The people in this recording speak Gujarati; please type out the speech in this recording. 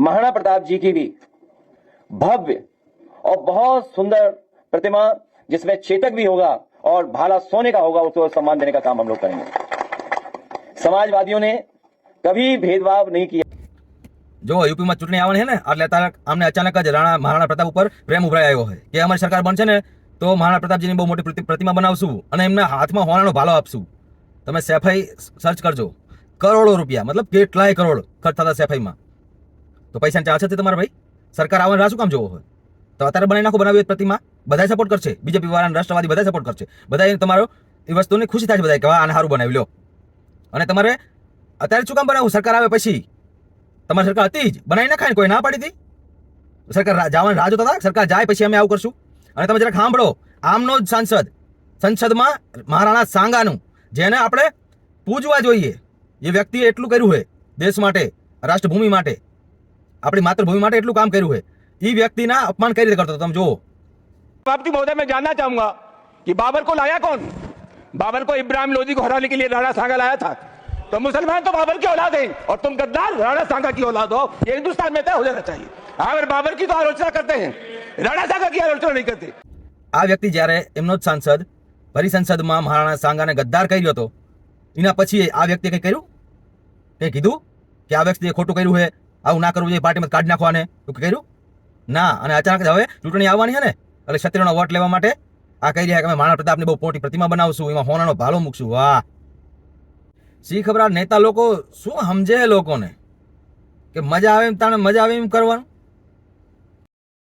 महाराणा प्रताप जी की भी भव्य और बहुत सुंदर प्रतिमा, जिसमें चेतक भी होगा और भाला सोने का होगा, उसको सम्मान देने का काम हम लोग करेंगे। समाजवादियों ने कभी भेदभाव नहीं किया। जो यूपी में चूंटणी आवવાની है ને, એટલે અત્યારે અમને અચાનક જ મહારાણા પ્રતાપ ઉપર પ્રેમ ઉભરાઈ આવ્યો છે કે અમારી સરકાર બનશે ને તો મહારાણા પ્રતાપજીની બહુ મોટી પ્રતિમા બનાવશું અને એમના હાથમાં હોનાનો ભાલો આપશું। તમે સેફાઈ સર્ચ કરજો, કરોડો રૂપિયા, મતલબ કેટલાય કરોડ ખર્ચ થતા સેફાઈમાં। તો પૈસાની ચાહ છે તમારા ભાઈ? સરકાર આવવાની રાહ શું કામ જોવો હોય? તો અત્યારે બનાવી નાખો બનાવી પ્રતિમા, બધા સપોર્ટ કરશે, બીજેપી વાળા રાષ્ટ્રવાદી બધા સપોર્ટ કરશે, બધા તમારો એ વસ્તુની ખુશી થાય છે બધા કે આને સારું બનાવી લો। અને તમારે અત્યારે શું કામ બનાવવું? સરકાર આવે પછી? તમારી સરકાર હતી જ, બનાવી નાખાય, કોઈ ના પાડી હતી? સરકાર જવાની રાહ જોતા હતા, સરકાર જાય પછી અમે આવું કરશું। અને તમે જરાક સાંભળો, આમનો જ સાંસદ સંસદમાં મહારાણા સાંગાનું, જેને આપણે પૂજવા જોઈએ, એ વ્યક્તિએ એટલું કર્યું છે દેશ માટે, રાષ્ટ્રભૂમિ માટે, આપણી માતૃભૂમિ માટે એટલું કામ કર્યું છે, એ વ્યક્તિના અપમાન કઈ રીતે કરતો તમે જુઓ। सभापति महोदय, मैं जानना चाहूंगा कि बाबर को लाया कौन? बाबर को इब्राहिम लोधी को हराने के लिए राणा सांगा लाया था। तो मुसलमान तो बाबर की औलाद है और तुम गद्दार राणा सांगा की औलाद हो, ये हिंदुस्तान में तय हो जाना चाहिए। अगर बाबर की तो आलोचना करते हैं, राणा सांगा की आलोचना नहीं करते। આ વ્યક્તિ જ્યારે એમનો જ સાંસદ ફરી સંસદમાં મહારાણા સાંગાને ગદ્દાર કર્યો હતો, એના પછી આ વ્યક્તિએ કંઈ કર્યું? કંઈ કીધું કે આ વ્યક્તિએ ખોટું કર્યું છે, આવું ના કરવું જોઈએ, પાર્ટીમાં કાઢી નાખવાને, એવું કર્યું ના? અને અચાનક હવે ચૂંટણી આવવાની છે ને, એટલે ક્ષત્રિયોનો વોટ લેવા માટે આ કહી રહ્યા કે અમે મહારાણા પ્રતાપની બહુ મોટી પ્રતિમા બનાવશું, એમાં હોનાનો ભાલો મૂકશું। વાહ! શી ખબર આ નેતા લોકો શું સમજે લોકોને કે મજા આવે એમ તાણે મજા આવે એમ કરવાનું।